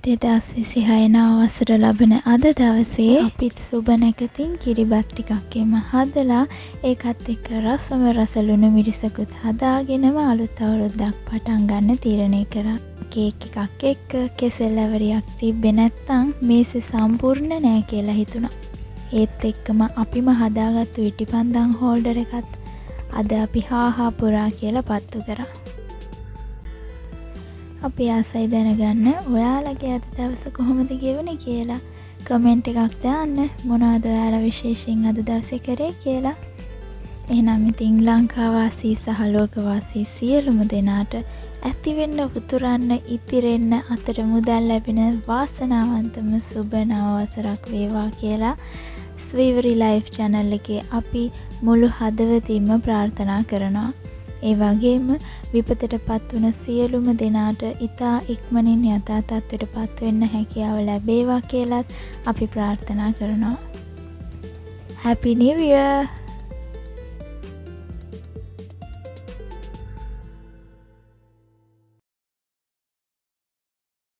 2026 නව වසර ලබන අද දවසේ අපිත් සුබ නැකතින් කිරිබත් ටිකක් එම හදලා ඒකත් එක්ක රසම රසලුණු මිරිසකුත් හදාගෙනම අලුත් අවුරුද්දක් පටන් ගන්න තීරණය කරා. කේක් එකක් එක්ක කෙසෙල් ඇවරියක් තිබ්බේ නැත්තම් මේසෙ සම්පූර්ණ නෑ කියලා හිතුණා. ඒත් එක්කම අපිම හදාගත්තු ඉටිපන්දම් හෝල්ඩර් එකත් අද අපි හාහා පුරා කියලා පත්තු කරා. අපි ආසයි දැනගන්න ඔයාලගේ අද දවස කොහොමද ගෙවුනේ කියලා කමෙන්ට් එකක් දාන්න. මොනවද ඔයාලා විශේෂයෙන් අද දවසේ කරේ කියලා. එහෙනම් ඉතින් ලංකා වාසී සහ ලෝක වාසී සියලුම දෙනාට ඇතිවෙන්න උතුරන්න ඉතිරෙන්න අතර මුදල් ලැබෙන වාසනාවන්තම සුබ නව වසරක් වේවා කියලා ස්වීවරි ලයිෆ් channel එකේ අපි මුළු හදවතින්ම ප්‍රාර්ථනා කරනවා. ඒ වගේම විපතටපත් වුණ සියලුම දෙනාට ඉතා ඉක්මනින් යථා තත්ත්වයටපත් වෙන්න හැකියාව ලැබේවා කියලත් අපි ප්‍රාර්ථනා කරනවා. Happy New Year!